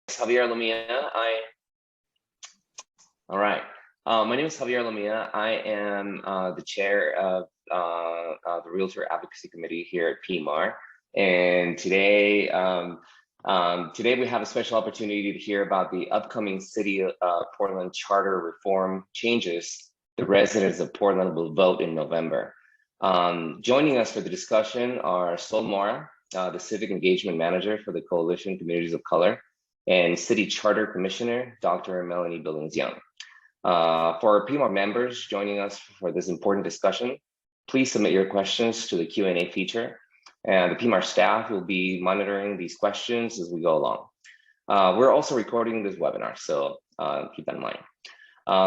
Javier Lamia. My name is Javier Lamia. I am the chair of the Realtor Advocacy Committee here at PMAR. And today we have a special opportunity to hear about the upcoming City of Portland Charter reform changes the residents of Portland will vote in November. Joining us for the discussion are Mora, the Civic Engagement Manager for the Coalition Communities of Color, and City Charter Commissioner, Dr. Melanie Billings-Yun. For our PMAR members joining us for this important discussion, please submit your questions to the Q&A feature, and the PMAR staff will be monitoring these questions as we go along. We're also recording this webinar, so keep that in mind.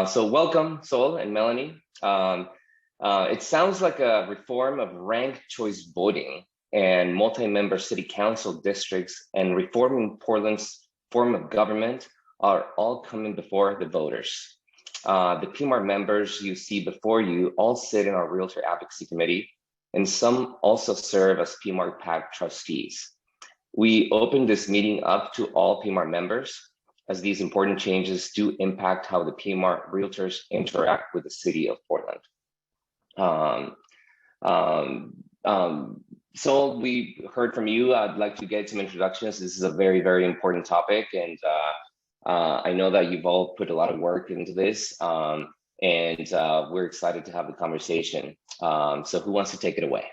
So welcome, Sol and Melanie. It sounds like a reform of ranked choice voting and multi-member city council districts and reforming Portland's form of government are all coming before the voters. The PMAR members you see before you all sit in our Realtor Advocacy Committee, and some also serve as PMAR PAC trustees. We open this meeting up to all PMAR members, as these important changes do impact how the PMAR realtors interact with the city of Portland. So we heard from you. I'd like to get some introductions. This is a very, very important topic, and I know that you've all put a lot of work into this, and we're excited to have the conversation. So who wants to take it away?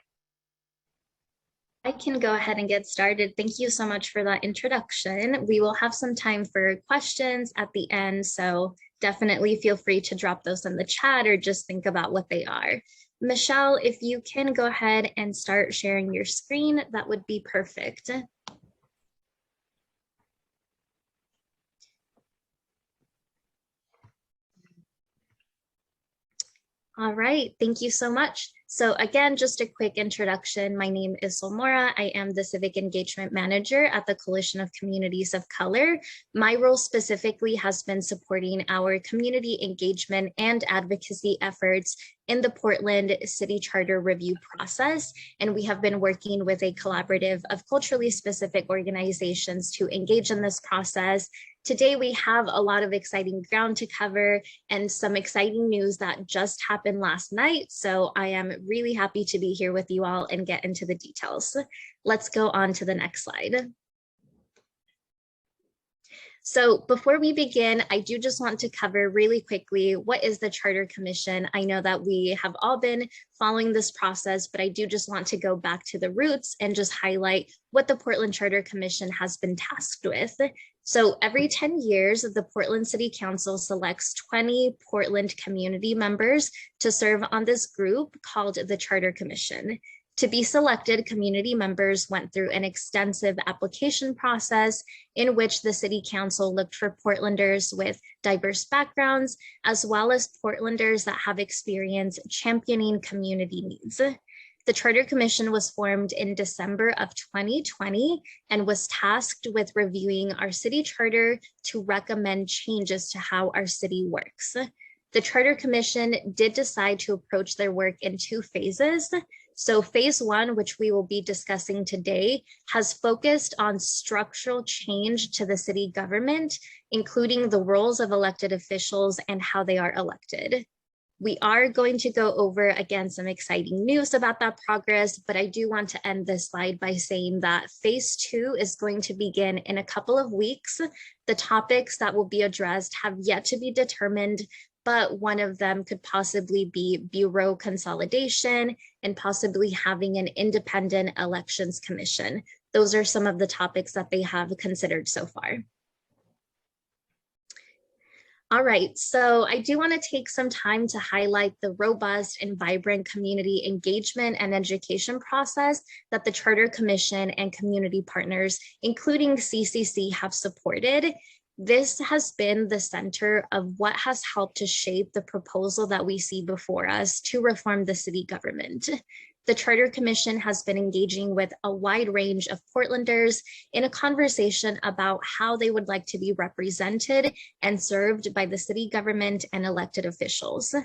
I can go ahead and get started. Thank you so much for that introduction. We will have some time for questions at the end, so definitely feel free to drop those in the chat or just think about what they are. Michelle, if you can go ahead and start sharing your screen, that would be perfect. All right, thank you so much. So again, just a quick introduction. My name is Mora. I am the Civic Engagement Manager at the Coalition of Communities of Color. My role specifically has been supporting our community engagement and advocacy efforts in the Portland City Charter review process. And we have been working with a collaborative of culturally specific organizations to engage in this process. Today, we have a lot of exciting ground to cover and some exciting news that just happened last night. So I am really happy to be here with you all and get into the details. Let's go on to the next slide. So before we begin, I do just want to cover really quickly, what is the Charter Commission? I know that we have all been following this process, but I do just want to go back to the roots and just highlight what the Portland Charter Commission has been tasked with. So every 10 years, the Portland City Council selects 20 Portland community members to serve on this group called the Charter Commission. To be selected, community members went through an extensive application process in which the City Council looked for Portlanders with diverse backgrounds, as well as Portlanders that have experience championing community needs. The Charter Commission was formed in December of 2020 and was tasked with reviewing our city charter to recommend changes to how our city works. The Charter Commission did decide to approach their work in 2 phases. So phase 1, which we will be discussing today, has focused on structural change to the city government, including the roles of elected officials and how they are elected. We are going to go over, again, some exciting news about that progress, but I do want to end this slide by saying that phase 2 is going to begin in a couple of weeks. The topics that will be addressed have yet to be determined, but one of them could possibly be bureau consolidation and possibly having an independent elections commission. Those are some of the topics that they have considered so far. All right, so I do want to take some time to highlight the robust and vibrant community engagement and education process that the Charter Commission and community partners, including CCC, have supported. This has been the center of what has helped to shape the proposal that we see before us to reform the city government. The Charter Commission has been engaging with a wide range of Portlanders in a conversation about how they would like to be represented and served by the city government and elected officials.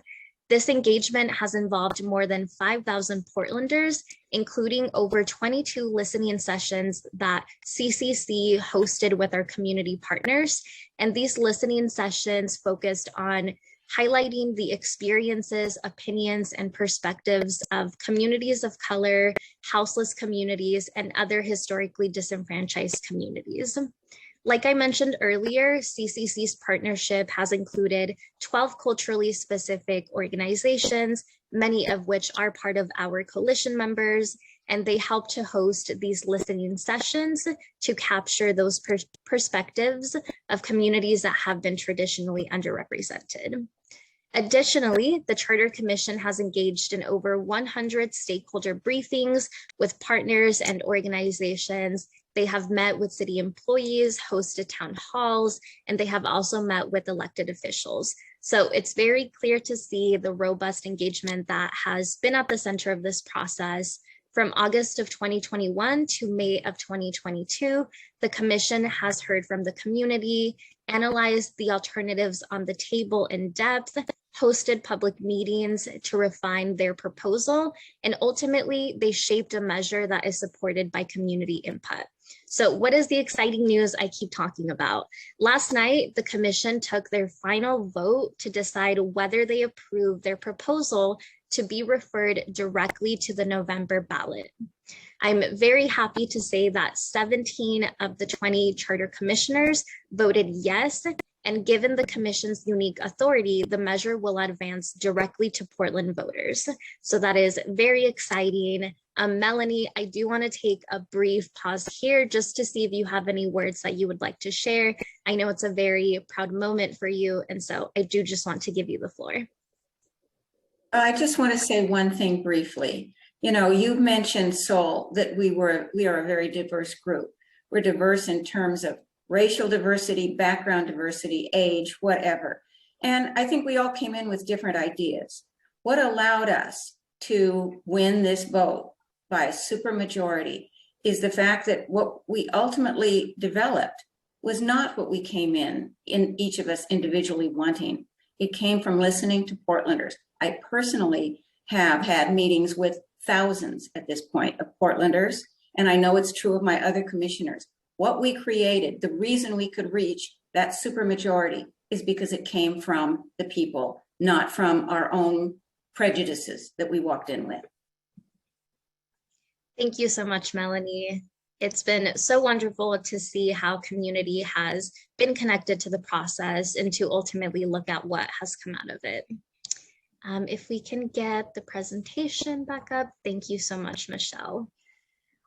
This engagement has involved more than 5,000 Portlanders, including over 22 listening sessions that CCC hosted with our community partners. And these listening sessions focused on highlighting the experiences, opinions, and perspectives of communities of color, houseless communities, and other historically disenfranchised communities. Like I mentioned earlier, CCC's partnership has included 12 culturally specific organizations, many of which are part of our coalition members, and they help to host these listening sessions to capture those perspectives of communities that have been traditionally underrepresented. Additionally, the Charter Commission has engaged in over 100 stakeholder briefings with partners and organizations. They have met with city employees, hosted town halls, and they have also met with elected officials. So it's very clear to see the robust engagement that has been at the center of this process. From August of 2021 to May of 2022, the Commission has heard from the community, analyzed the alternatives on the table in depth, hosted public meetings to refine their proposal, and ultimately they shaped a measure that is supported by community input. So what is the exciting news I keep talking about? Last night, the Commission took their final vote to decide whether they approve their proposal to be referred directly to the November ballot. I'm very happy to say that 17 of the 20 charter commissioners voted yes, and given the Commission's unique authority, the measure will advance directly to Portland voters. So that is very exciting. Melanie, I do want to take a brief pause here just to see if you have any words that you would like to share. I know it's a very proud moment for you, and so I do just want to give you the floor. I just want to say one thing briefly. You know, you mentioned, Sol, that we are a very diverse group. We're diverse in terms of racial diversity, background diversity, age, whatever. And I think we all came in with different ideas. What allowed us to win this vote by a supermajority is the fact that what we ultimately developed was not what we came in each of us individually wanting. It came from listening to Portlanders. I personally have had meetings with thousands at this point of Portlanders, and I know it's true of my other commissioners. What we created, the reason we could reach that supermajority is because it came from the people, not from our own prejudices that we walked in with. Thank you so much, Melanie. It's been so wonderful to see how community has been connected to the process and to ultimately look at what has come out of it. If we can get the presentation back up, thank you so much, Michelle.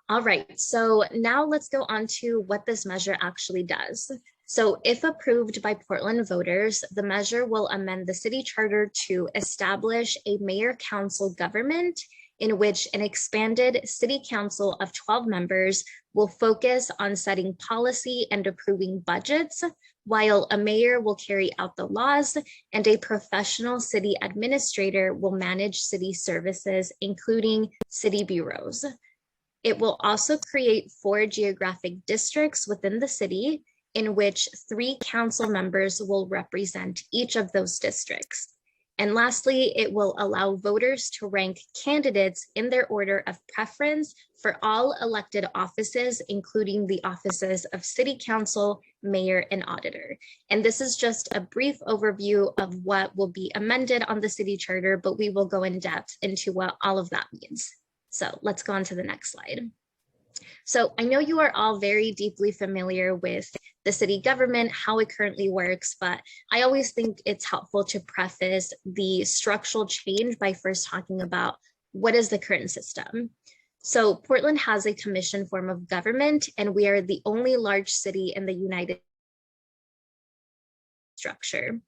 All right, so now let's go on to what this measure actually does. So if approved by Portland voters, the measure will amend the city charter to establish a mayor-council government in which an expanded city council of 12 members will focus on setting policy and approving budgets, while a mayor will carry out the laws and a professional city administrator will manage city services, including city bureaus. It will also create 4 geographic districts within the city in which 3 council members will represent each of those districts. And lastly, it will allow voters to rank candidates in their order of preference for all elected offices, including the offices of city council, mayor, and auditor. And this is just a brief overview of what will be amended on the city charter, but we will go in depth into what all of that means. So let's go on to the next slide. So I know you are all very deeply familiar with the city government, how it currently works, but I always think it's helpful to preface the structural change by first talking about what is the current system. So Portland has a commission form of government, and we are the only large city in the United structure.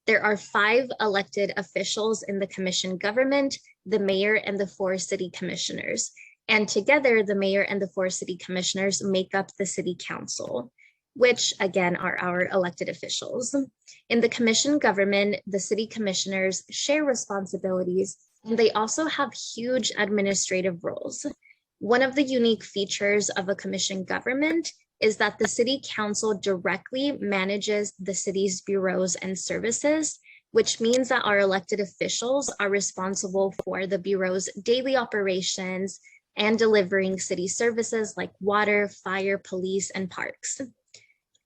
There are 5 elected officials in the commission government, the mayor and the 4 city commissioners. And together, the mayor and the 4 city commissioners make up the city council, which again are our elected officials. In the commission government, the city commissioners share responsibilities, and they also have huge administrative roles. One of the unique features of a commission government is that the city council directly manages the city's bureaus and services, which means that our elected officials are responsible for the Bureau's daily operations and delivering city services like water, fire, police, and parks.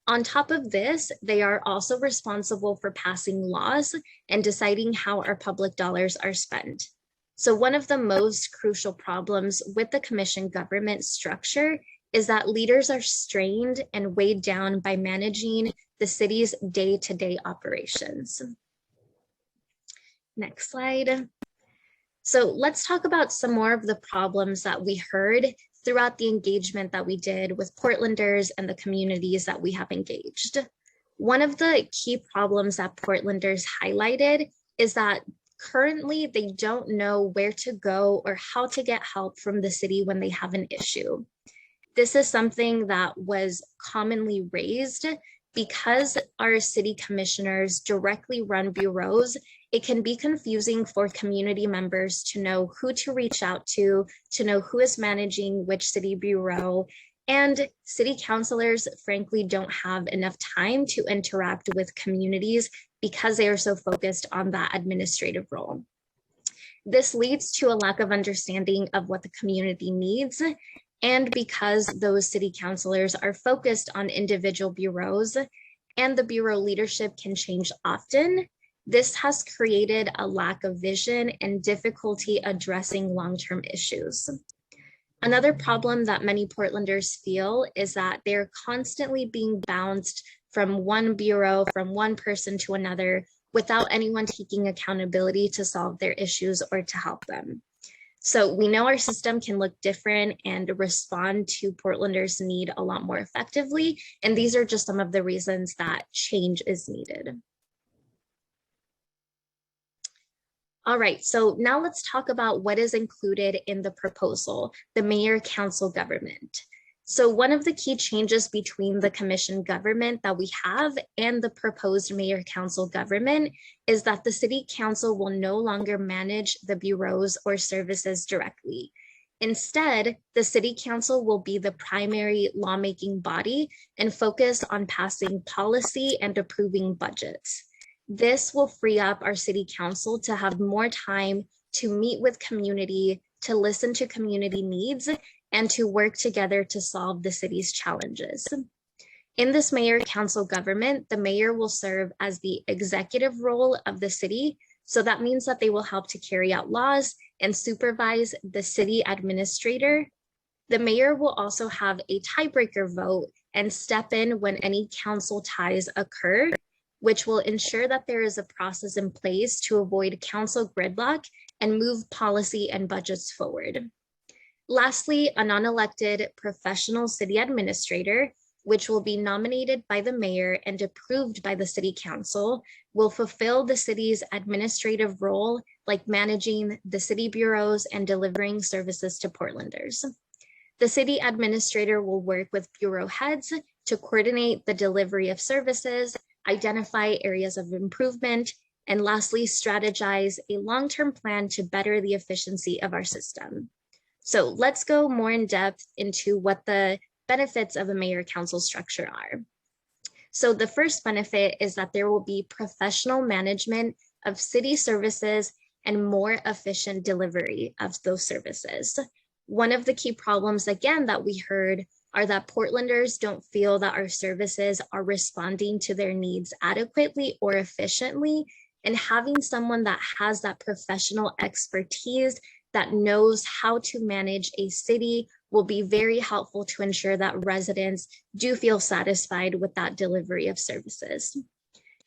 On top of this, they are also responsible for passing laws and deciding how our public dollars are spent. So one of the most crucial problems with the commission government structure is that leaders are strained and weighed down by managing the city's day-to-day operations. Next slide. So let's talk about some more of the problems that we heard throughout the engagement that we did with Portlanders and the communities that we have engaged. One of the key problems that Portlanders highlighted is that currently they don't know where to go or how to get help from the city when they have an issue. This is something that was commonly raised because our city commissioners directly run bureaus. It can be confusing for community members to know who to reach out to know who is managing which city bureau, and city councilors frankly don't have enough time to interact with communities because they are so focused on that administrative role. This leads to a lack of understanding of what the community needs, and because those city councilors are focused on individual bureaus and the bureau leadership can change often, this has created a lack of vision and difficulty addressing long-term issues. Another problem that many Portlanders feel is that they're constantly being bounced from one bureau, from one person to another, without anyone taking accountability to solve their issues or to help them. So we know our system can look different and respond to Portlanders' need a lot more effectively, and these are just some of the reasons that change is needed. All right, so now let's talk about what is included in the proposal, the mayor-council government. So one of the key changes between the commission government that we have and the proposed mayor-council government is that the city council will no longer manage the bureaus or services directly. Instead, the city council will be the primary lawmaking body and focus on passing policy and approving budgets. This will free up our city council to have more time to meet with community, to listen to community needs, and to work together to solve the city's challenges. In this mayor-council government, the mayor will serve as the executive role of the city. So that means that they will help to carry out laws and supervise the city administrator. The mayor will also have a tiebreaker vote and step in when any council ties occur, which will ensure that there is a process in place to avoid council gridlock and move policy and budgets forward. Lastly, a non-elected professional city administrator, which will be nominated by the mayor and approved by the city council, will fulfill the city's administrative role, like managing the city bureaus and delivering services to Portlanders. The city administrator will work with bureau heads to coordinate the delivery of services, identify areas of improvement, and lastly, strategize a long-term plan to better the efficiency of our system. So let's go more in depth into what the benefits of a mayor-council structure are. So the first benefit is that there will be professional management of city services and more efficient delivery of those services. One of the key problems, again, that we heard are that Portlanders don't feel that our services are responding to their needs adequately or efficiently, and having someone that has that professional expertise that knows how to manage a city will be very helpful to ensure that residents do feel satisfied with that delivery of services.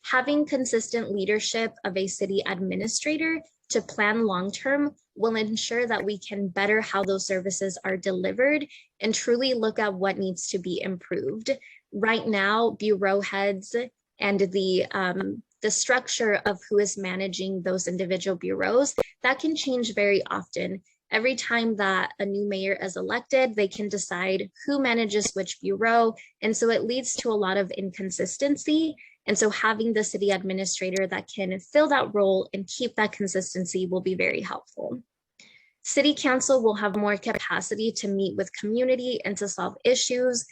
Having consistent leadership of a city administrator to plan long-term will ensure that we can better how those services are delivered and truly look at what needs to be improved. Right now, bureau heads and the structure of who is managing those individual bureaus, that can change very often. Every time that a new mayor is elected, they can decide who manages which bureau. And so it leads to a lot of inconsistency. And so having the city administrator that can fill that role and keep that consistency will be very helpful. City council will have more capacity to meet with community and to solve issues.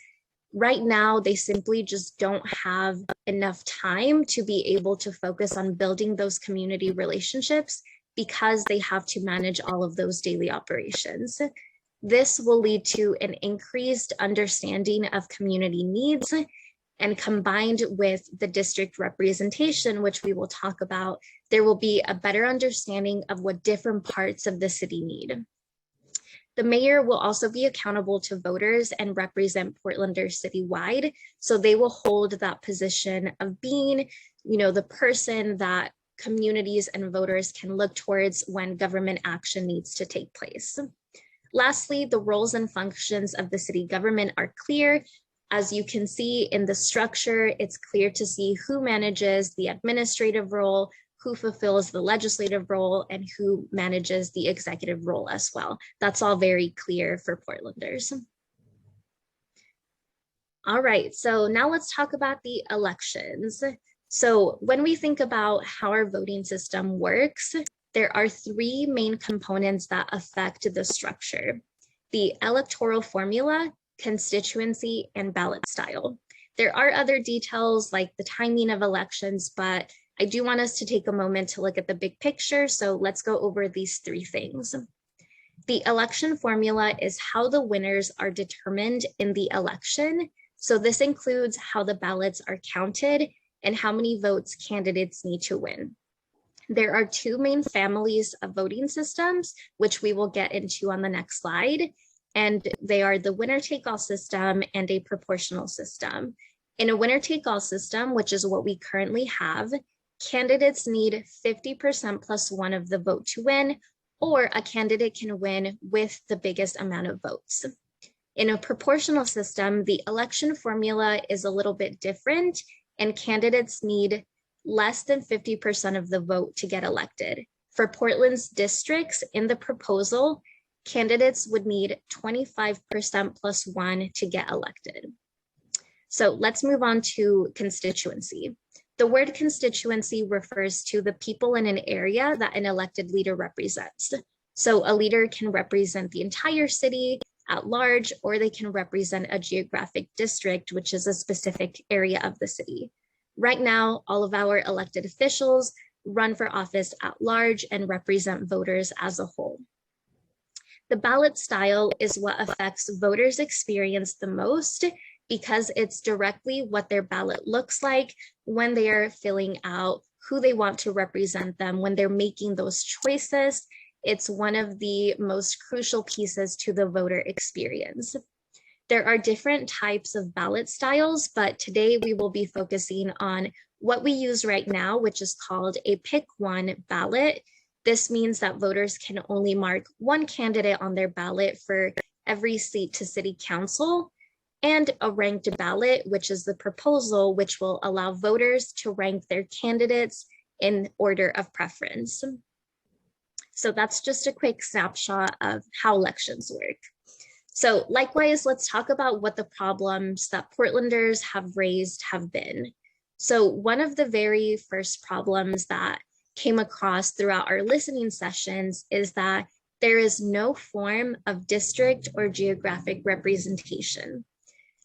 Right now, they simply just don't have enough time to be able to focus on building those community relationships because they have to manage all of those daily operations. This will lead to an increased understanding of community needs, and combined with the district representation, which we will talk about, there will be a better understanding of what different parts of the city need. The mayor will also be accountable to voters and represent Portlanders citywide. So they will hold that position of being, the person that communities and voters can look towards when government action needs to take place. Lastly, the roles and functions of the city government are clear. As you can see in the structure, it's clear to see who manages the administrative role, who fulfills the legislative role, and who manages the executive role as well. That's all very clear for Portlanders. All right, so now let's talk about the elections. So when we think about how our voting system works, there are three main components that affect the structure: the electoral formula, constituency, and ballot style. There are other details like the timing of elections, but I do want us to take a moment to look at the big picture. So let's go over these three things. The election formula is how the winners are determined in the election. So this includes how the ballots are counted and how many votes candidates need to win. There are two main families of voting systems, which we will get into on the next slide. And they are the winner-take-all system and a proportional system. In a winner-take-all system, which is what we currently have, candidates need 50% plus one of the vote to win, or a candidate can win with the biggest amount of votes. In a proportional system, the election formula is a little bit different, and candidates need less than 50% of the vote to get elected. For Portland's districts in the proposal, candidates would need 25% plus one to get elected. So let's move on to constituency. The word constituency refers to the people in an area that an elected leader represents. So a leader can represent the entire city at large, or they can represent a geographic district, which is a specific area of the city. Right now, all of our elected officials run for office at large and represent voters as a whole. The ballot style is what affects voters' experience the most because it's directly what their ballot looks like when they are filling out who they want to represent them, when they're making those choices. It's one of the most crucial pieces to the voter experience. There are different types of ballot styles, but today we will be focusing on what we use right now, which is called a pick one ballot. This means that voters can only mark one candidate on their ballot for every seat to city council, and a ranked ballot, which is the proposal, which will allow voters to rank their candidates in order of preference. So that's just a quick snapshot of how elections work. So likewise, let's talk about what the problems that Portlanders have raised have been. So one of the very first problems that came across throughout our listening sessions is that there is no form of district or geographic representation.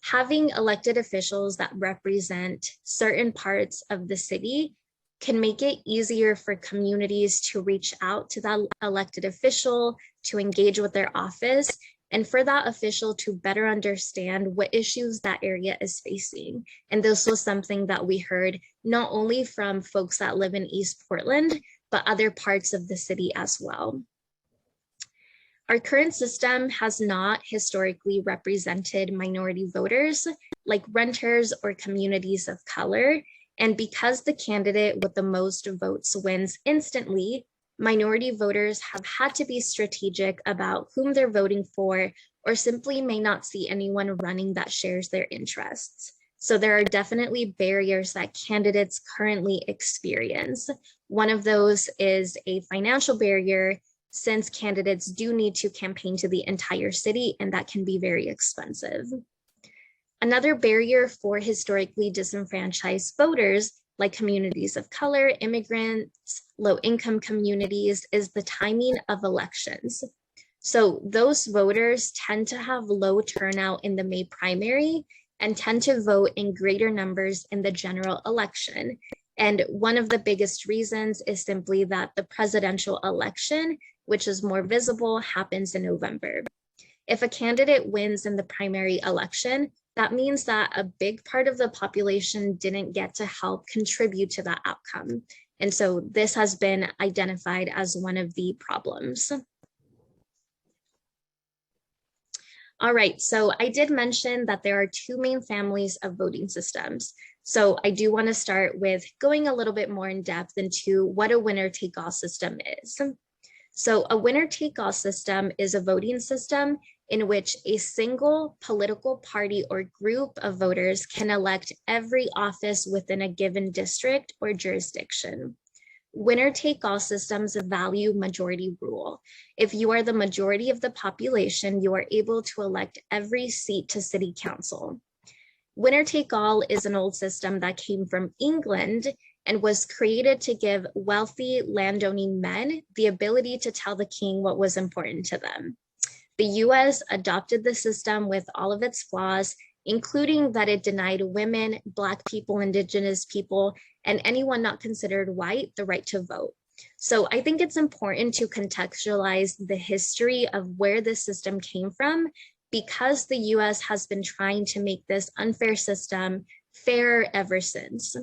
Having elected officials that represent certain parts of the city can make it easier for communities to reach out to that elected official, to engage with their office, and for that official to better understand what issues that area is facing. And this was something that we heard not only from folks that live in East Portland, but other parts of the city as well. Our current system has not historically represented minority voters like renters or communities of color. And because the candidate with the most votes wins instantly, minority voters have had to be strategic about whom they're voting for, or simply may not see anyone running that shares their interests. So there are definitely barriers that candidates currently experience. One of those is a financial barrier, since candidates do need to campaign to the entire city, and that can be very expensive. Another barrier for historically disenfranchised voters, like communities of color, immigrants, low-income communities, is the timing of elections. So those voters tend to have low turnout in the May primary, and tend to vote in greater numbers in the general election. And one of the biggest reasons is simply that the presidential election, which is more visible, happens in November. If a candidate wins in the primary election, that means that a big part of the population didn't get to help contribute to that outcome. And so this has been identified as one of the problems. All right, so I did mention that there are two main families of voting systems. So I do want to start with going a little bit more in depth into what a winner-take-all system is. So a winner-take-all system is a voting system in which a single political party or group of voters can elect every office within a given district or jurisdiction. Winner-take-all systems value majority rule. If you are the majority of the population, you are able to elect every seat to city council. Winner-take-all is an old system that came from England and was created to give wealthy landowning men the ability to tell the king what was important to them. The US adopted the system with all of its flaws, including that it denied women, Black people, Indigenous people, and anyone not considered white the right to vote. So I think it's important to contextualize the history of where this system came from, because the US has been trying to make this unfair system fair ever since.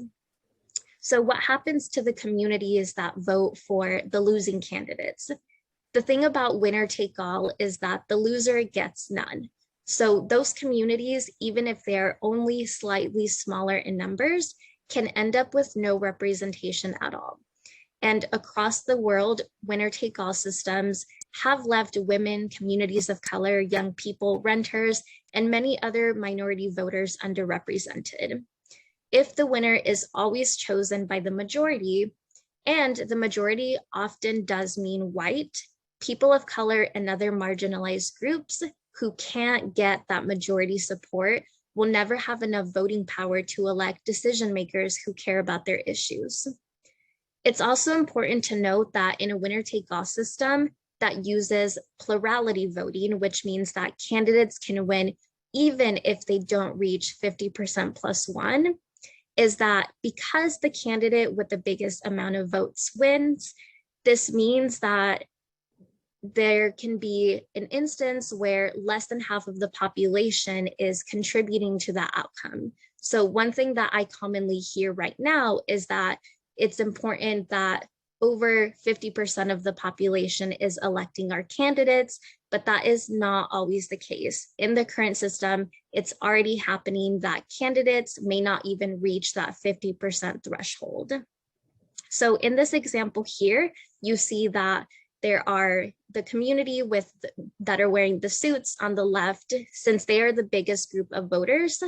So what happens to the communities that vote for the losing candidates? The thing about winner take all is that the loser gets none. So those communities, even if they're only slightly smaller in numbers, can end up with no representation at all. And across the world, winner take all systems have left women, communities of color, young people, renters, and many other minority voters underrepresented. If the winner is always chosen by the majority, and the majority often does mean white, people of color and other marginalized groups who can't get that majority support will never have enough voting power to elect decision makers who care about their issues. It's also important to note that in a winner-take-all system that uses plurality voting, which means that candidates can win even if they don't reach 50% plus one, is that because the candidate with the biggest amount of votes wins, this means that there can be an instance where less than half of the population is contributing to that outcome. So one thing that I commonly hear right now is that it's important that over 50% of the population is electing our candidates, but that is not always the case. In the current system, it's already happening that candidates may not even reach that 50% threshold. So in this example here, you see that there are the community that are wearing the suits on the left, since they are the biggest group of voters.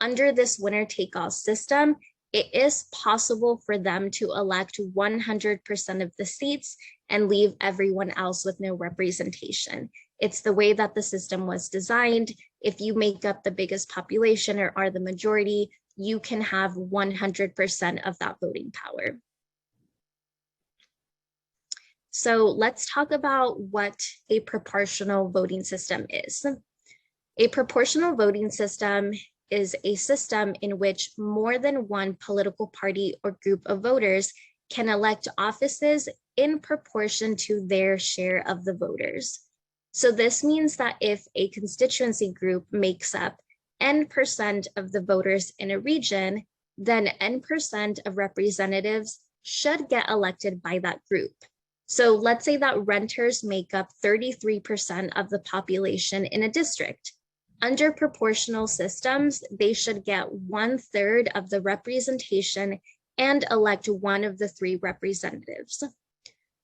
Under this winner-take-all system, it is possible for them to elect 100% of the seats and leave everyone else with no representation. It's the way that the system was designed. If you make up the biggest population or are the majority, you can have 100% of that voting power. So let's talk about what a proportional voting system is. A proportional voting system is a system in which more than one political party or group of voters can elect offices in proportion to their share of the voters. So this means that if a constituency group makes up N% of the voters in a region, then N% of representatives should get elected by that group. So let's say that renters make up 33% of the population in a district. Under proportional systems, they should get 1/3 of the representation and elect one of the 3 representatives.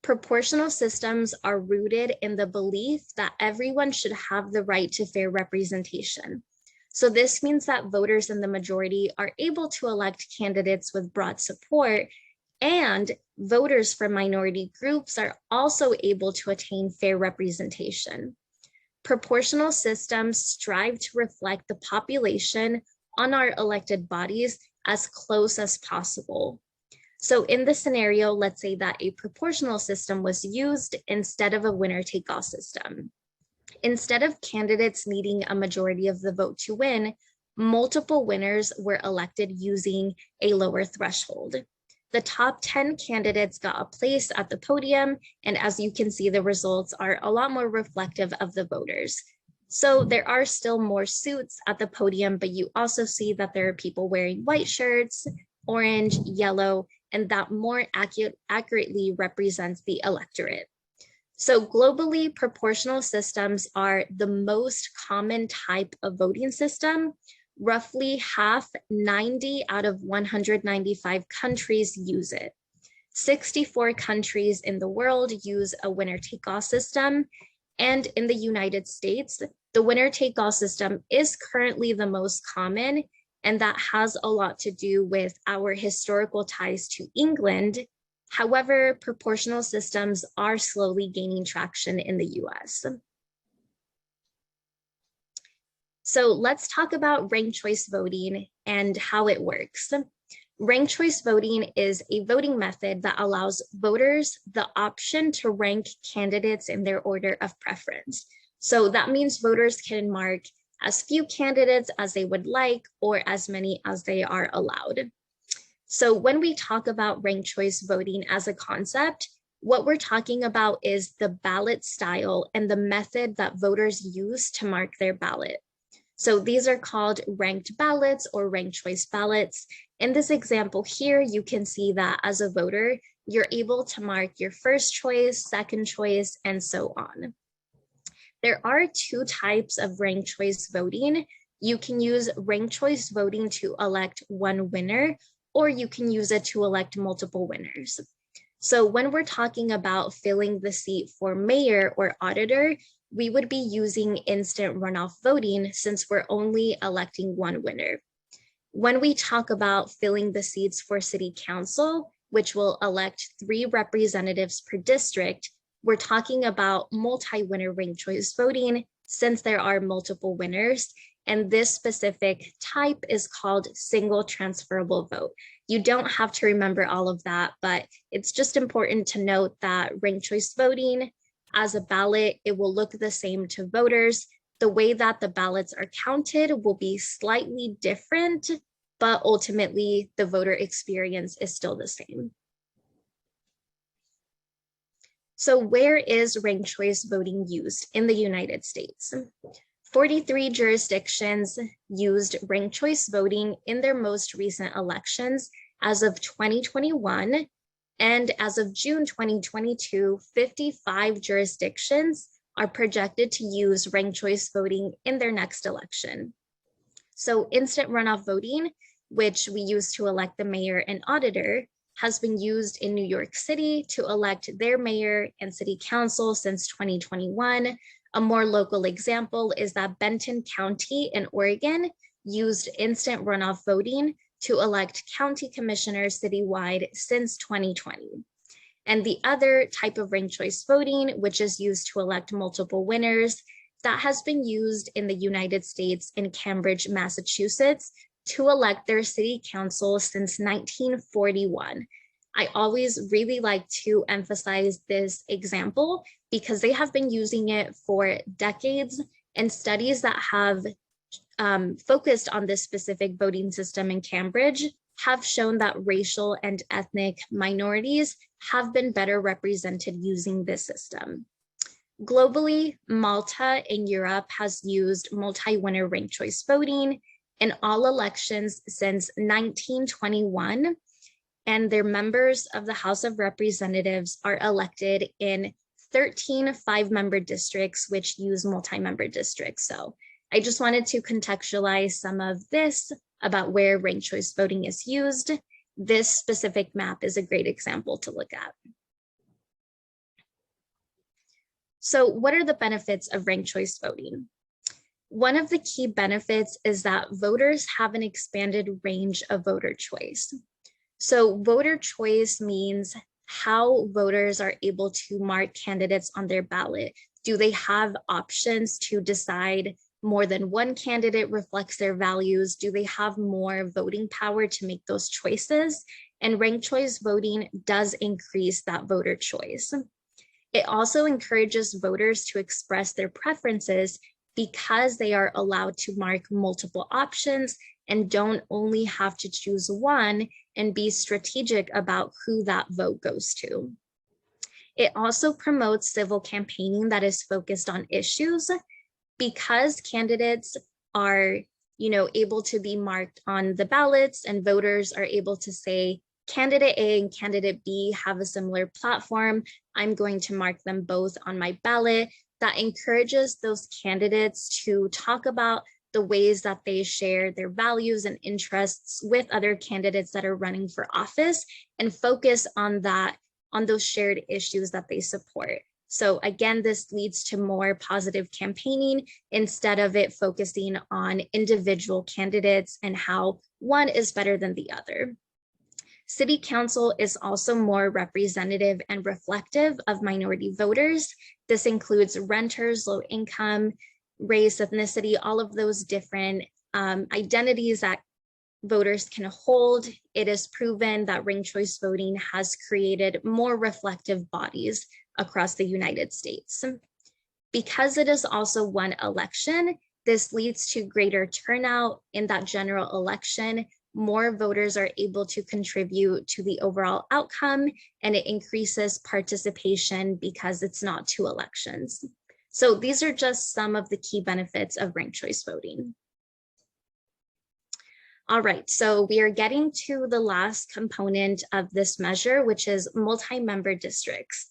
Proportional systems are rooted in the belief that everyone should have the right to fair representation. So this means that voters in the majority are able to elect candidates with broad support, and voters from minority groups are also able to attain fair representation. Proportional systems strive to reflect the population on our elected bodies as close as possible. So in this scenario, let's say that a proportional system was used instead of a winner-take-all system. Instead of candidates needing a majority of the vote to win, multiple winners were elected using a lower threshold. The top 10 candidates got a place at the podium, and as you can see, the results are a lot more reflective of the voters. So there are still more suits at the podium, but you also see that there are people wearing white shirts, orange, yellow, and that more accurately represents the electorate. So globally, proportional systems are the most common type of voting system. Roughly half, 90 out of 195 countries use it. 64 countries in the world use a winner-take-all system. And in the United States, the winner-take-all system is currently the most common, and that has a lot to do with our historical ties to England. However, proportional systems are slowly gaining traction in the US. So let's talk about ranked choice voting and how it works. Ranked choice voting is a voting method that allows voters the option to rank candidates in their order of preference. So that means voters can mark as few candidates as they would like or as many as they are allowed. So when we talk about ranked choice voting as a concept, what we're talking about is the ballot style and the method that voters use to mark their ballot. So these are called ranked ballots or ranked choice ballots. In this example here, you can see that as a voter, you're able to mark your first choice, second choice, and so on. There are two types of ranked choice voting. You can use ranked choice voting to elect one winner, or you can use it to elect multiple winners. So when we're talking about filling the seat for mayor or auditor, we would be using instant runoff voting since we're only electing one winner. When we talk about filling the seats for city council, which will elect 3 representatives per district, we're talking about multi-winner ranked choice voting since there are multiple winners. And this specific type is called single transferable vote. You don't have to remember all of that, but it's just important to note that ranked choice voting as a ballot, it will look the same to voters. The way that the ballots are counted will be slightly different, but ultimately the voter experience is still the same. So where is ranked choice voting used in the United States? 43 jurisdictions used ranked choice voting in their most recent elections as of 2021. And as of June 2022, 55 jurisdictions are projected to use ranked choice voting in their next election. So instant runoff voting, which we use to elect the mayor and auditor, has been used in New York City to elect their mayor and city council since 2021. A more local example is that Benton County in Oregon used instant runoff voting to elect county commissioners citywide since 2020. And the other type of ranked choice voting, which is used to elect multiple winners, that has been used in the United States in Cambridge, Massachusetts, to elect their city council since 1941. I always really like to emphasize this example because they have been using it for decades, and studies that have focused on this specific voting system in Cambridge have shown that racial and ethnic minorities have been better represented using this system. Globally, Malta in Europe has used multi-winner ranked choice voting in all elections since 1921, and their members of the House of Representatives are elected in 13 5-member districts, which use multi-member districts. So I just wanted to contextualize some of this about where ranked choice voting is used. This specific map is a great example to look at. So what are the benefits of ranked choice voting? One of the key benefits is that voters have an expanded range of voter choice. So voter choice means how voters are able to mark candidates on their ballot. Do they have options to decide more than one candidate reflects their values? Do they have more voting power to make those choices? And ranked choice voting does increase that voter choice. It also encourages voters to express their preferences because they are allowed to mark multiple options and don't only have to choose one and be strategic about who that vote goes to. It also promotes civil campaigning that is focused on issues, because candidates are, able to be marked on the ballots, and voters are able to say, candidate A and candidate B have a similar platform, I'm going to mark them both on my ballot. That encourages those candidates to talk about the ways that they share their values and interests with other candidates that are running for office, and focus on those shared issues that they support. So again, this leads to more positive campaigning instead of it focusing on individual candidates and how one is better than the other. City Council is also more representative and reflective of minority voters. This includes renters, low income, race, ethnicity, all of those different identities that voters can hold. It is proven that ranked choice voting has created more reflective bodies across the United States. Because it is also one election, this leads to greater turnout in that general election. More voters are able to contribute to the overall outcome, and it increases participation because it's not two elections. So these are just some of the key benefits of ranked choice voting. All right, so we are getting to the last component of this measure, which is multi-member districts.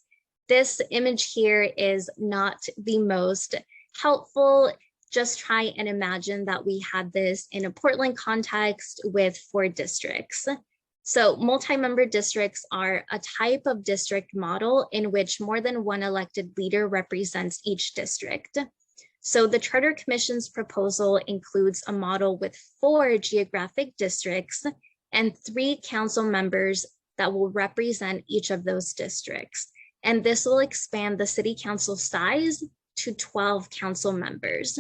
This image here is not the most helpful. Just try and imagine that we had this in a Portland context with 4 districts. So multi-member districts are a type of district model in which more than one elected leader represents each district. So the Charter Commission's proposal includes a model with 4 geographic districts and 3 council members that will represent each of those districts. And this will expand the city council size to 12 council members.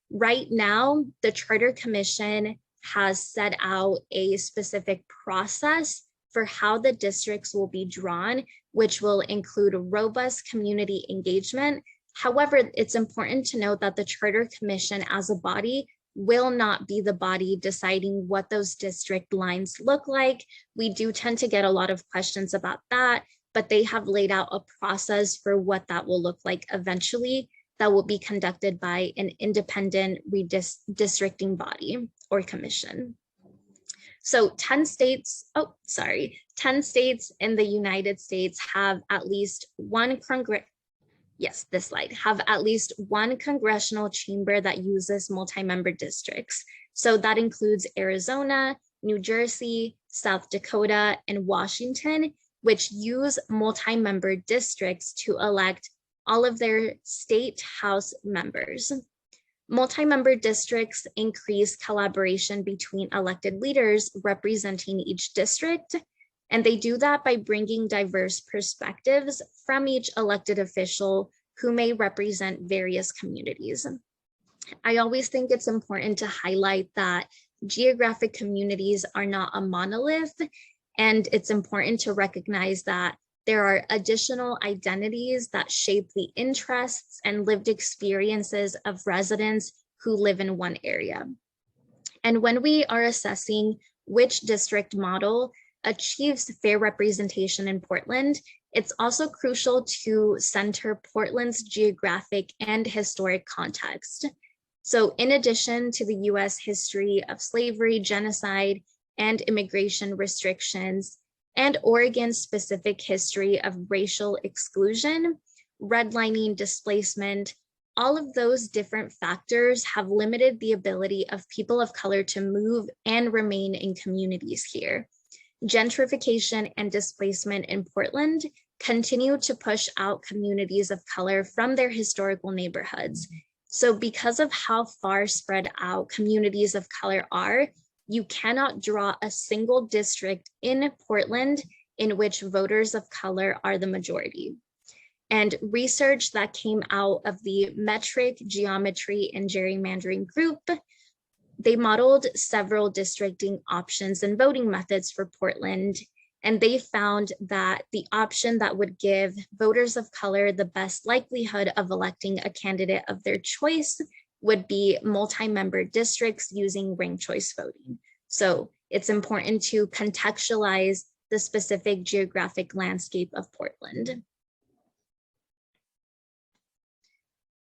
Right now, the Charter Commission has set out a specific process for how the districts will be drawn, which will include robust community engagement. However, it's important to note that the Charter Commission as a body will not be the body deciding what those district lines look like. We do tend to get a lot of questions about that, but they have laid out a process for what that will look like eventually that will be conducted by an independent redistricting body or commission. So 10 states in the United States have at least one have at least one congressional chamber that uses multi-member districts. So that includes Arizona, New Jersey, South Dakota, and Washington, which use multi-member districts to elect all of their state house members. Multi-member districts increase collaboration between elected leaders representing each district, and they do that by bringing diverse perspectives from each elected official who may represent various communities. I always think it's important to highlight that geographic communities are not a monolith, and it's important to recognize that there are additional identities that shape the interests and lived experiences of residents who live in one area. And when we are assessing which district model achieves fair representation in Portland, it's also crucial to center Portland's geographic and historic context. So in addition to the US history of slavery, genocide, and immigration restrictions, and Oregon's specific history of racial exclusion, redlining, displacement, all of those different factors have limited the ability of people of color to move and remain in communities here. Gentrification and displacement in Portland continue to push out communities of color from their historical neighborhoods. So because of how far spread out communities of color are, you cannot draw a single district in Portland in which voters of color are the majority. And research that came out of the Metric, Geometry, and Gerrymandering group, they modeled several districting options and voting methods for Portland, and they found that the option that would give voters of color the best likelihood of electing a candidate of their choice would be multi-member districts using ranked choice voting. So it's important to contextualize the specific geographic landscape of Portland.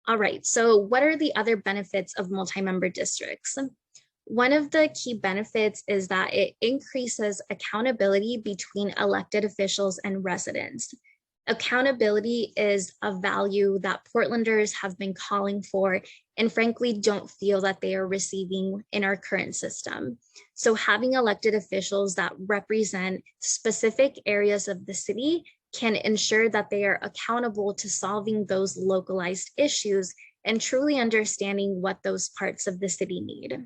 All right, so what are the other benefits of multi-member districts? One of the key benefits is that it increases accountability between elected officials and residents. Accountability is a value that Portlanders have been calling for and frankly don't feel that they are receiving in our current system. So having elected officials that represent specific areas of the city can ensure that they are accountable to solving those localized issues and truly understanding what those parts of the city need.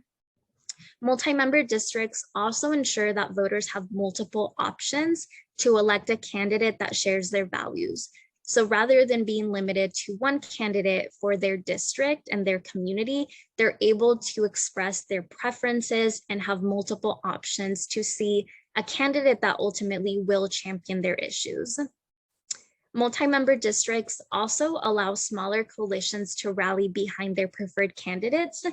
Multi-member districts also ensure that voters have multiple options to elect a candidate that shares their values. So rather than being limited to one candidate for their district and their community, they're able to express their preferences and have multiple options to see a candidate that ultimately will champion their issues. Multi-member districts also allow smaller coalitions to rally behind their preferred candidates.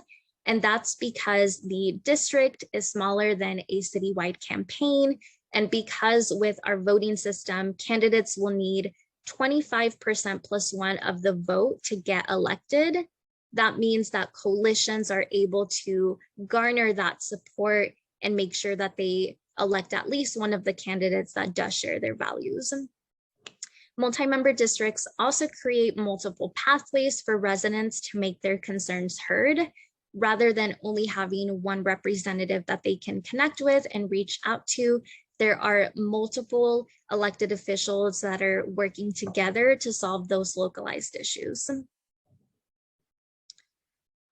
And that's because the district is smaller than a citywide campaign. And because with our voting system, candidates will need 25% plus one of the vote to get elected. That means that coalitions are able to garner that support and make sure that they elect at least one of the candidates that does share their values. Multi-member districts also create multiple pathways for residents to make their concerns heard, rather than only having one representative that they can connect with and reach out to. There are multiple elected officials that are working together to solve those localized issues.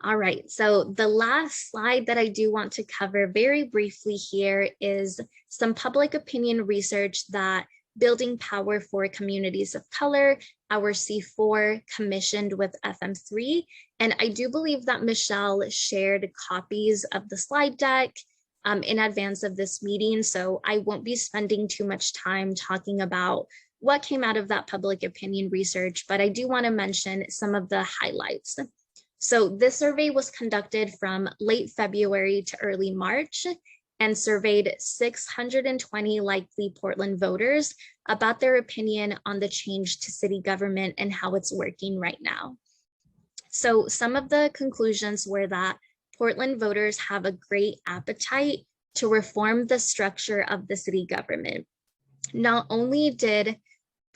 All right, so the last slide that I do want to cover very briefly here is some public opinion research that Building Power for Communities of Color, our C4, commissioned with FM3. And I do believe that Michelle shared copies of the slide deck in advance of this meeting. So I won't be spending too much time talking about what came out of that public opinion research, but I do want to mention some of the highlights. So this survey was conducted from late February to early March and surveyed 620 likely Portland voters about their opinion on the change to city government and how it's working right now. So some of the conclusions were that Portland voters have a great appetite to reform the structure of the city government. Not only did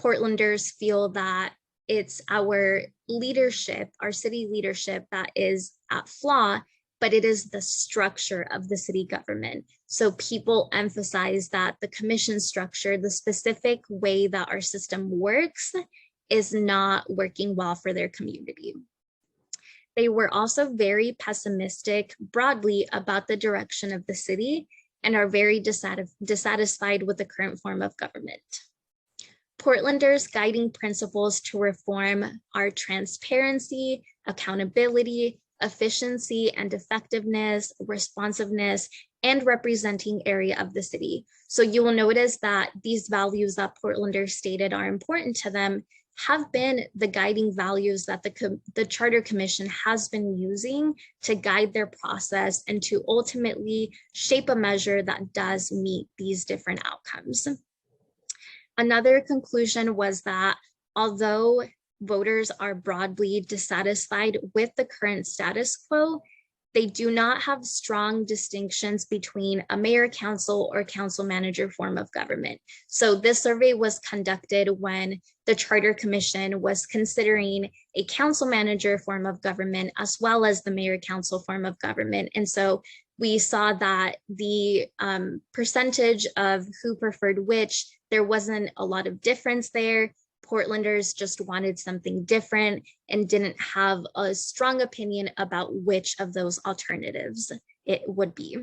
Portlanders feel that it's our leadership, our city leadership, that is at flaw, but it is the structure of the city government. So people emphasize that the commission structure, the specific way that our system works, is not working well for their community. They were also very pessimistic broadly about the direction of the city and are very dissatisfied with the current form of government. Portlanders' guiding principles to reform are transparency, accountability, efficiency and effectiveness, responsiveness, and representing area of the city. So you will notice that these values that Portlanders stated are important to them have been the guiding values that the Charter Commission has been using to guide their process and to ultimately shape a measure that does meet these different outcomes. Another conclusion was that although voters are broadly dissatisfied with the current status quo, they do not have strong distinctions between a mayor council or council manager form of government. So this survey was conducted when the Charter Commission was considering a council manager form of government as well as the mayor council form of government. And so we saw that the percentage of who preferred which, there wasn't a lot of difference there. Portlanders just wanted something different and didn't have a strong opinion about which of those alternatives it would be.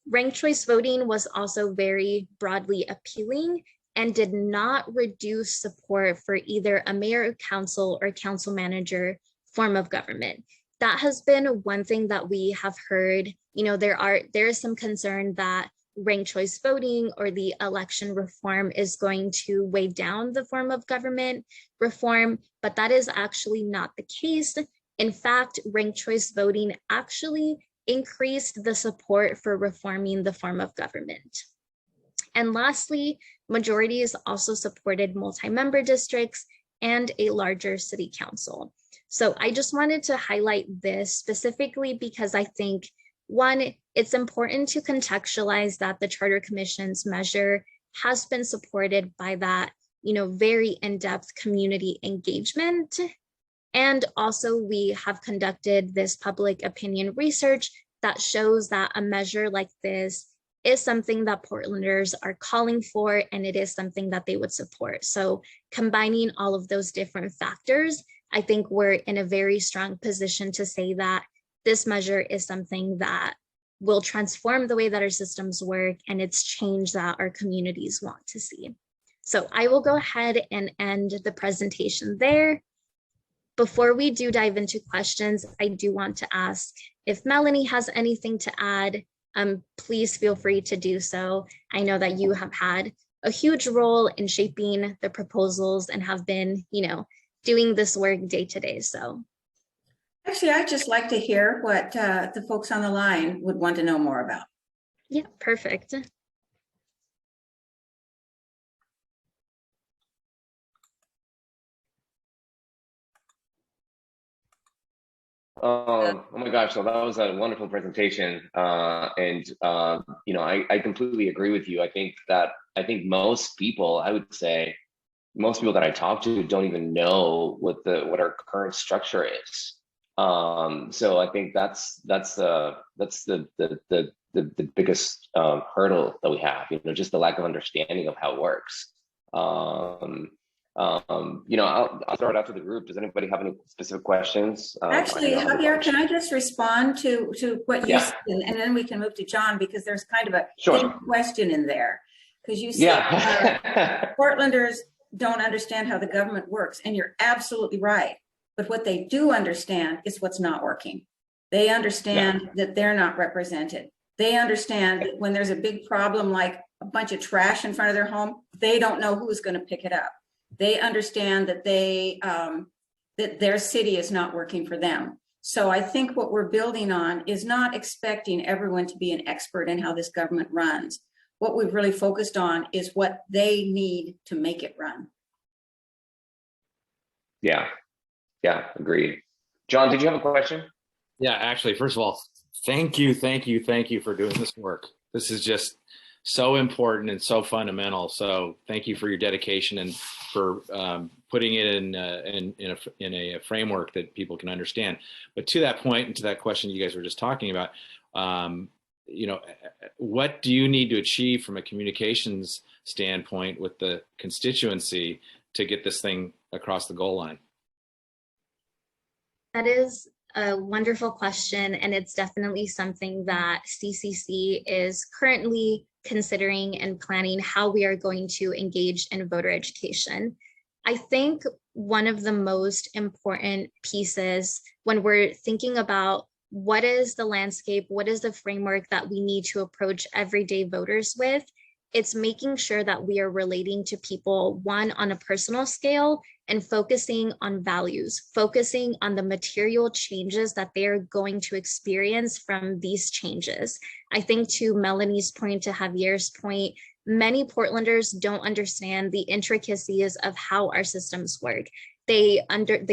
Ranked choice voting was also very broadly appealing and did not reduce support for either a mayor council or council manager form of government. That has been one thing that we have heard. You know, there is some concern that ranked choice voting or the election reform is going to weigh down the form of government reform, but that is actually not the case In fact, ranked choice voting actually increased the support for reforming the form of government. And lastly, majorities also supported multi-member districts and a larger city council. So I just wanted to highlight this specifically because I think, one, it's important to contextualize that the Charter Commission's measure has been supported by that, very in-depth community engagement. And also we have conducted this public opinion research that shows that a measure like this is something that Portlanders are calling for, and it is something that they would support. So combining all of those different factors, I think we're in a very strong position to say that this measure is something that will transform the way that our systems work, and it's change that our communities want to see. So I will go ahead and end the presentation there. Before we do dive into questions, I do want to ask if Melanie has anything to add. Please feel free to do so. I know that you have had a huge role in shaping the proposals and have been, doing this work day to day. So actually, I'd just like to hear what the folks on the line would want to know more about. Yeah, perfect. Oh my gosh, so that was a wonderful presentation. I completely agree with you. I think most people, I would say, most people that I talk to don't even know what our current structure is. So I think that's the biggest hurdle that we have. Just the lack of understanding of how it works. I'll throw it out to the group. Does anybody have any specific questions? Actually, Javier, can I just respond to what you said, and then we can move to John, because there's kind of a hidden question in there. Because you said Portlanders don't understand how the government works, and you're absolutely right. But what they do understand is what's not working. They understand that they're not represented. They understand that when there's a big problem like a bunch of trash in front of their home, they don't know who's going to pick it up. They understand that that their city is not working for them. So I think what we're building on is not expecting everyone to be an expert in how this government runs. What we've really focused on is what they need to make it run. Yeah, agreed. John, did you have a question? Yeah, actually, first of all, thank you for doing this work. This is just so important and so fundamental. So thank you for your dedication and for putting it in a framework that people can understand. But to that point and to that question you guys were just talking about, what do you need to achieve from a communications standpoint with the constituency to get this thing across the goal line? That is a wonderful question, and it's definitely something that CCC is currently considering and planning how we are going to engage in voter education. I think one of the most important pieces when we're thinking about what is the landscape, what is the framework that we need to approach everyday voters with, it's making sure that we are relating to people, one, on a personal scale, and focusing on values, focusing on the material changes that they are going to experience from these changes. I think to Melanie's point, to Javier's point, many Portlanders don't understand the intricacies of how our systems work. They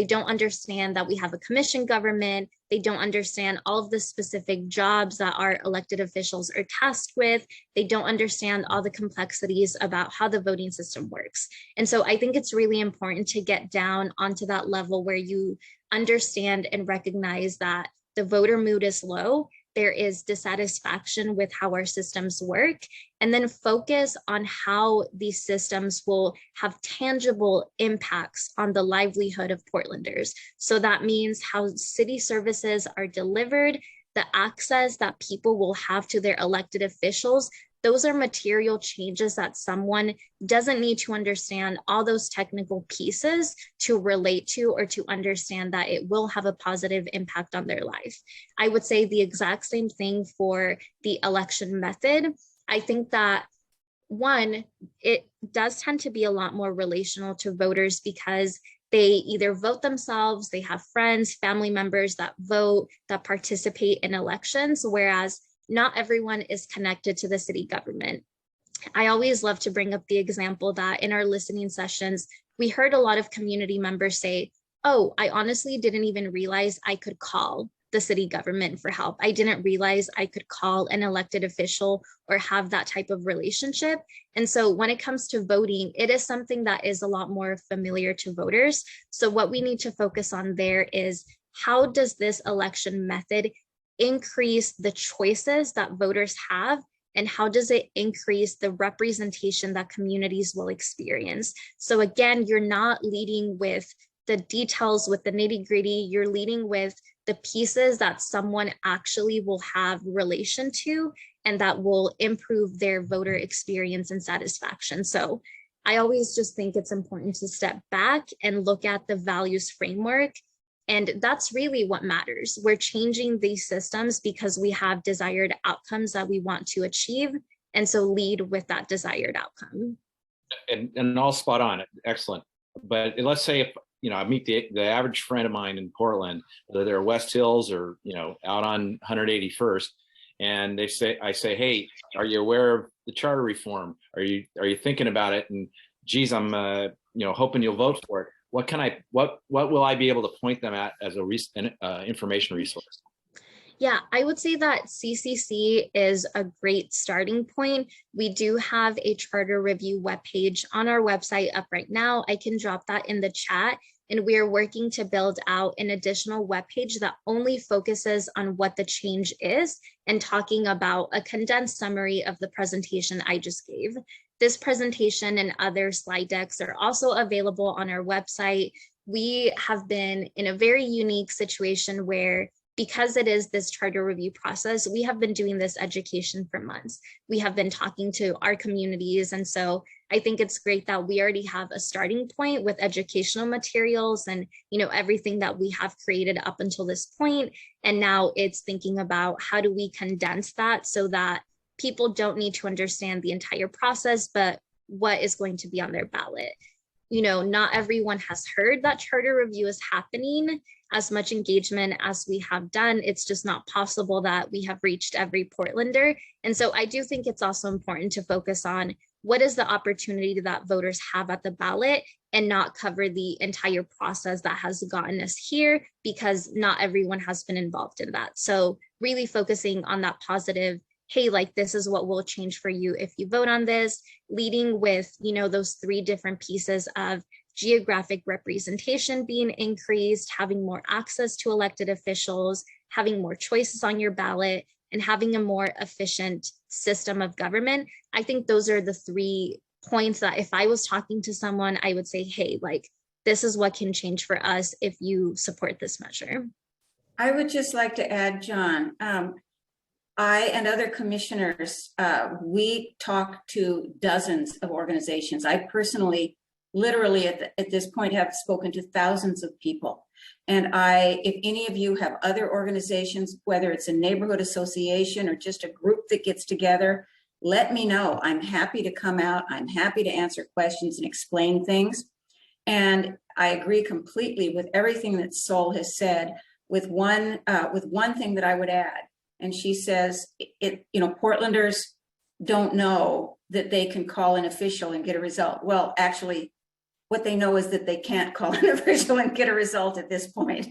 don't understand that we have a commission government. They don't understand all of the specific jobs that our elected officials are tasked with. They don't understand all the complexities about how the voting system works. And so I think it's really important to get down onto that level where you understand and recognize that the voter mood is low. There is dissatisfaction with how our systems work, and then focus on how these systems will have tangible impacts on the livelihood of Portlanders. So that means how city services are delivered, the access that people will have to their elected officials. Those are material changes that someone doesn't need to understand all those technical pieces to relate to or to understand that it will have a positive impact on their life. I would say the exact same thing for the election method. I think that one, it does tend to be a lot more relational to voters because they either vote themselves, they have friends, family members that vote, that participate in elections, whereas not everyone is connected to the city government. I always love to bring up the example that in our listening sessions, we heard a lot of community members say, oh, I honestly didn't even realize I could call the city government for help. I didn't realize I could call an elected official or have that type of relationship. And so when it comes to voting, it is something that is a lot more familiar to voters. So what we need to focus on there is, how does this election method increase the choices that voters have? And how does it increase the representation that communities will experience? So again, you're not leading with the details, with the nitty-gritty, you're leading with the pieces that someone actually will have relation to and that will improve their voter experience and satisfaction. So I always just think it's important to step back and look at the values framework. And that's really what matters. We're changing these systems because we have desired outcomes that we want to achieve. And so lead with that desired outcome. And all spot on. Excellent. But let's say if, I meet the average friend of mine in Portland, whether they're West Hills or, out on 181st, and I say, hey, are you aware of the charter reform? Are you thinking about it? And geez, I'm, hoping you'll vote for it. What will I be able to point them at as an information resource? Yeah, I would say that CCC is a great starting point. We do have a charter review webpage on our website up right now. I can drop that in the chat. And we are working to build out an additional webpage that only focuses on what the change is and talking about a condensed summary of the presentation I just gave. This presentation and other slide decks are also available on our website. We have been in a very unique situation where, because it is this charter review process, we have been doing this education for months. We have been talking to our communities. And so I think it's great that we already have a starting point with educational materials and, everything that we have created up until this point. And now it's thinking about, how do we condense that so that people don't need to understand the entire process, but what is going to be on their ballot. Not everyone has heard that charter review is happening. As much engagement as we have done, it's just not possible that we have reached every Portlander. And so I do think it's also important to focus on what is the opportunity that voters have at the ballot and not cover the entire process that has gotten us here, because not everyone has been involved in that. So really focusing on that positive, hey, this is what will change for you if you vote on this, leading with, those three different pieces of geographic representation being increased, having more access to elected officials, having more choices on your ballot, and having a more efficient system of government. I think those are the 3 points that if I was talking to someone, I would say, hey, this is what can change for us if you support this measure. I would just like to add, John, I and other commissioners, we talk to dozens of organizations. I personally, literally at this point, have spoken to thousands of people. And if any of you have other organizations, whether it's a neighborhood association or just a group that gets together, let me know. I'm happy to come out. I'm happy to answer questions and explain things. And I agree completely with everything that Sol has said, with one thing that I would add. And she says, Portlanders don't know that they can call an official and get a result. Well, actually, what they know is that they can't call an official and get a result at this point.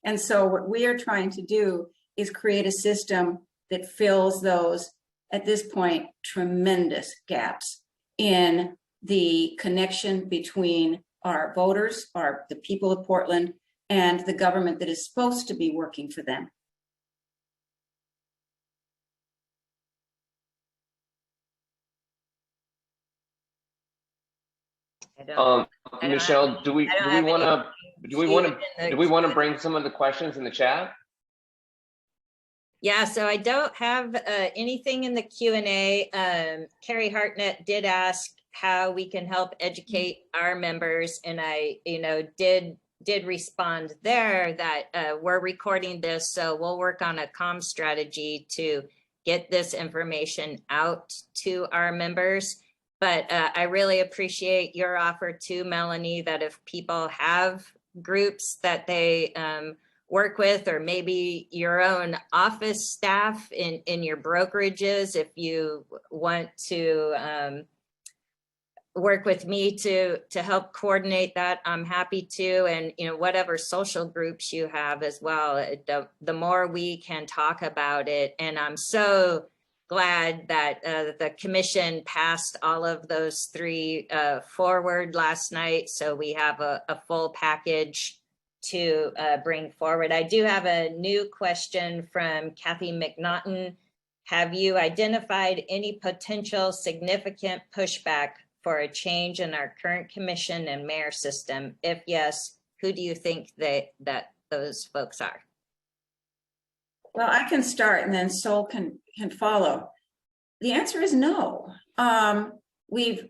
And so what we are trying to do is create a system that fills those, at this point, tremendous gaps in the connection between our voters, the people of Portland, and the government that is supposed to be working for them. Michelle, do we want to bring some of the questions in the chat? Yeah, so I don't have anything in the Q&A. Carrie Hartnett did ask how we can help educate our members, and I, did respond there that we're recording this, so we'll work on a comm strategy to get this information out to our members. But I really appreciate your offer too, Melanie, that if people have groups that they work with, or maybe your own office staff in your brokerages, if you want to work with me to help coordinate that, I'm happy to. And whatever social groups you have as well, the more we can talk about it. And I'm so glad that the commission passed all of those three forward last night, so we have a full package to bring forward. I do have a new question from Kathy McNaughton. Have you identified any potential significant pushback for a change in our current commission and mayor system? If yes, who do you think that those folks are? Well, I can start and then Sol can follow. The answer is no. We've,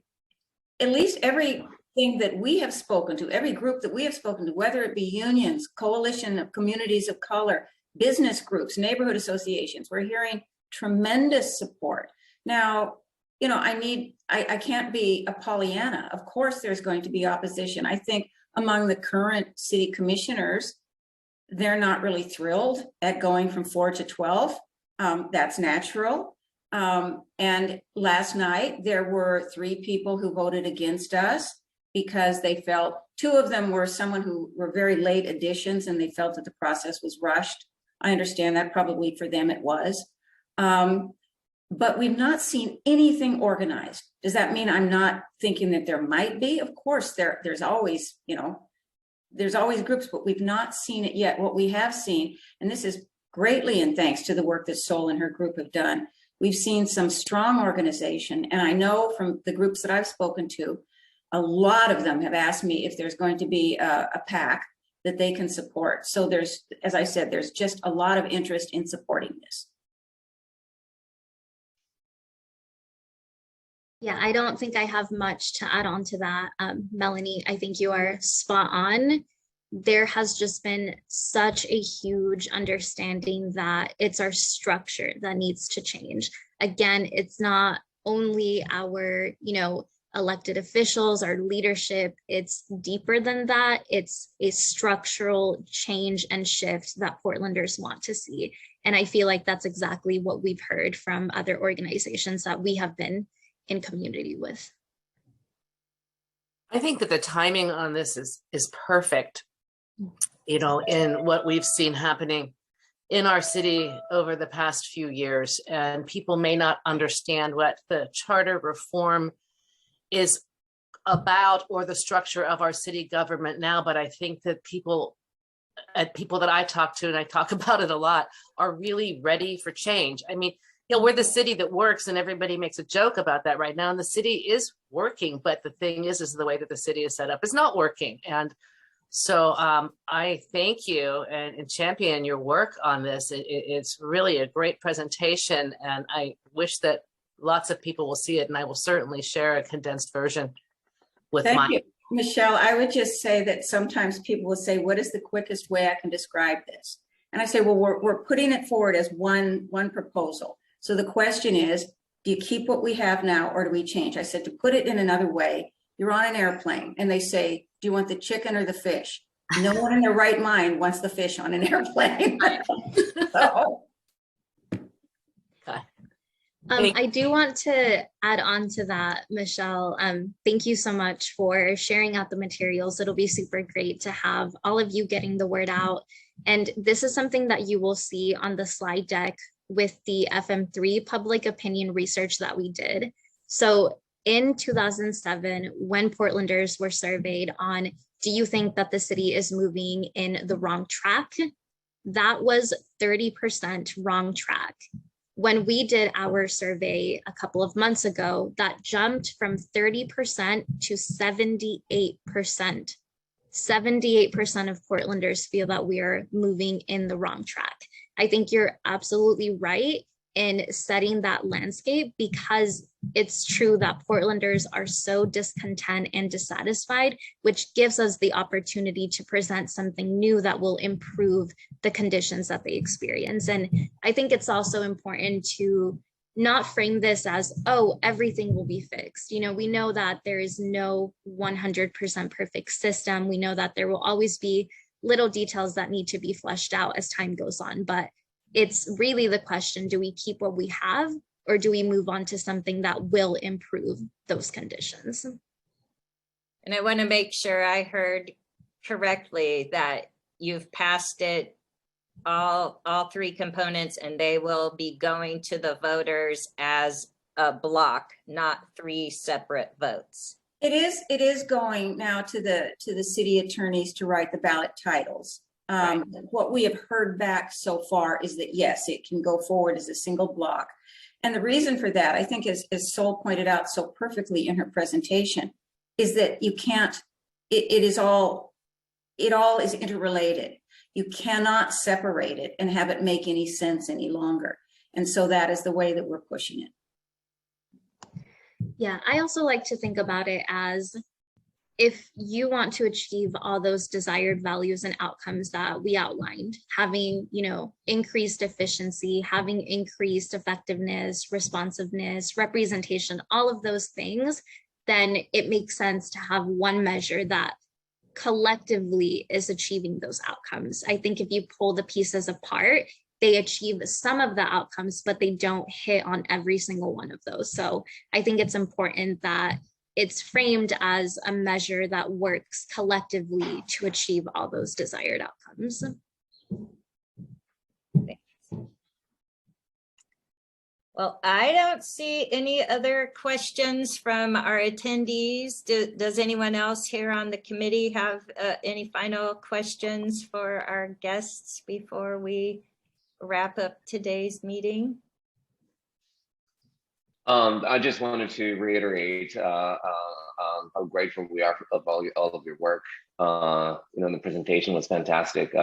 at least everything that we have spoken to, every group that we have spoken to, whether it be unions, coalition of communities of color, business groups, neighborhood associations, we're hearing tremendous support. Now, I can't be a Pollyanna. Of course, there's going to be opposition. I think among the current city commissioners, they're not really thrilled at going from 4 to 12. That's natural. And last night, there were 3 people who voted against us because they felt, 2 of them were someone who were very late additions and they felt that the process was rushed. I understand that, probably for them it was. But we've not seen anything organized. Does that mean I'm not thinking that there might be? Of course, there's always, there's always groups, but we've not seen it yet. What we have seen, and this is greatly in thanks to the work that Sol and her group have done, we've seen some strong organization. And I know from the groups that I've spoken to, a lot of them have asked me if there's going to be a PAC that they can support. So there's, as I said, there's just a lot of interest in supporting this. Yeah, I don't think I have much to add on to that. Melanie, I think you are spot on. There has just been such a huge understanding that it's our structure that needs to change. Again, it's not only our, elected officials, our leadership, it's deeper than that. It's a structural change and shift that Portlanders want to see. And I feel like that's exactly what we've heard from other organizations that we have been in community with. I think that the timing on this is perfect, in what we've seen happening in our city over the past few years. And people may not understand what the charter reform is about or the structure of our city government now, but I think that people that I talk to, and I talk about it a lot, are really ready for change. I mean, we're the city that works, and everybody makes a joke about that right now. And the city is working, but the thing is the way that the city is set up is not working. And so I thank you and champion your work on this. It's really a great presentation, and I wish that lots of people will see it, and I will certainly share a condensed version with Thank you, Michelle. I would just say that sometimes people will say, what is the quickest way I can describe this? And I say, well, we're putting it forward as one proposal. So the question is, do you keep what we have now or do we change? I said, to put it in another way, you're on an airplane and they say, do you want the chicken or the fish? No one in their right mind wants the fish on an airplane. So. I do want to add on to that, Michelle. Thank you so much for sharing out the materials. It'll be super great to have all of you getting the word out. And this is something that you will see on the slide deck with the FM3 public opinion research that we did. So in 2007, when Portlanders were surveyed on, do you think that the city is moving in the wrong track? That was 30% wrong track. When we did our survey a couple of months ago, that jumped from 30% to 78%. 78% of Portlanders feel that we are moving in the wrong track. I think you're absolutely right in setting that landscape, because it's true that Portlanders are so discontent and dissatisfied, which gives us the opportunity to present something new that will improve the conditions that they experience. And I think it's also important to not frame this as, oh, everything will be fixed. We know that there is no 100% perfect system. We know that there will always be little details that need to be fleshed out as time goes on. But it's really the question, do we keep what we have, or do we move on to something that will improve those conditions? And I want to make sure I heard correctly that you've passed it, all three components, and they will be going to the voters as a block, not three separate votes. It is going now to the city attorneys to write the ballot titles. Right. What we have heard back so far is that yes, it can go forward as a single block. And the reason for that, I think, as Sol pointed out so perfectly in her presentation, is that you can't, it all is interrelated. You cannot separate it and have it make any sense any longer. And so that is the way that we're pushing it. Yeah, I also like to think about it as, if you want to achieve all those desired values and outcomes that we outlined, having, increased efficiency, having increased effectiveness, responsiveness, representation, all of those things, then it makes sense to have one measure that collectively is achieving those outcomes. I think if you pull the pieces apart, they achieve some of the outcomes, but they don't hit on every single one of those. So I think it's important that it's framed as a measure that works collectively to achieve all those desired outcomes. Well, I don't see any other questions from our attendees. Does anyone else here on the committee have any final questions for our guests before we wrap up today's meeting? I just wanted to reiterate how grateful we are for all of your work. The presentation was fantastic.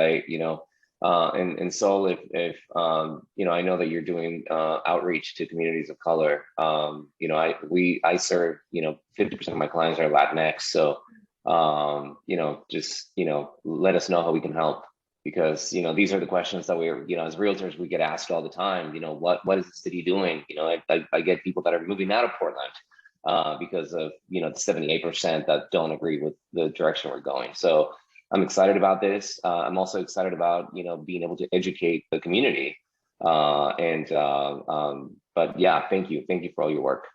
And Sol, if I know that you're doing outreach to communities of color. I serve 50% of my clients are Latinx, so just let us know how we can help, because these are the questions that we're as realtors we get asked all the time. What is the city doing? I get people that are moving out of Portland because of the 78% that don't agree with the direction we're going. So I'm excited about this. I'm also excited about being able to educate the community. But yeah, thank you for all your work.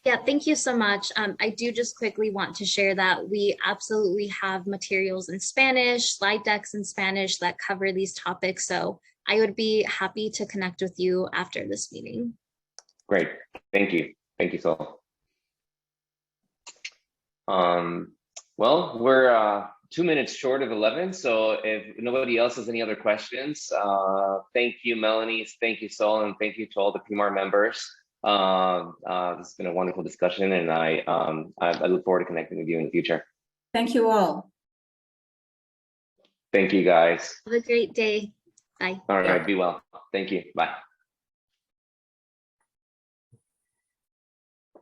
Yeah, thank you so much. I do just quickly want to share that we absolutely have materials in Spanish, slide decks in Spanish that cover these topics. So I would be happy to connect with you after this meeting. Great, thank you Sol. Well, we're 2 minutes short of 11, so if nobody else has any other questions, thank you, Melanie, thank you, Sol, and thank you to all the PMAR members. This has been a wonderful discussion, and I look forward to connecting with you in the future. Thank you all. Thank you, guys. Have a great day. Bye. All right, be well. Thank you. Bye.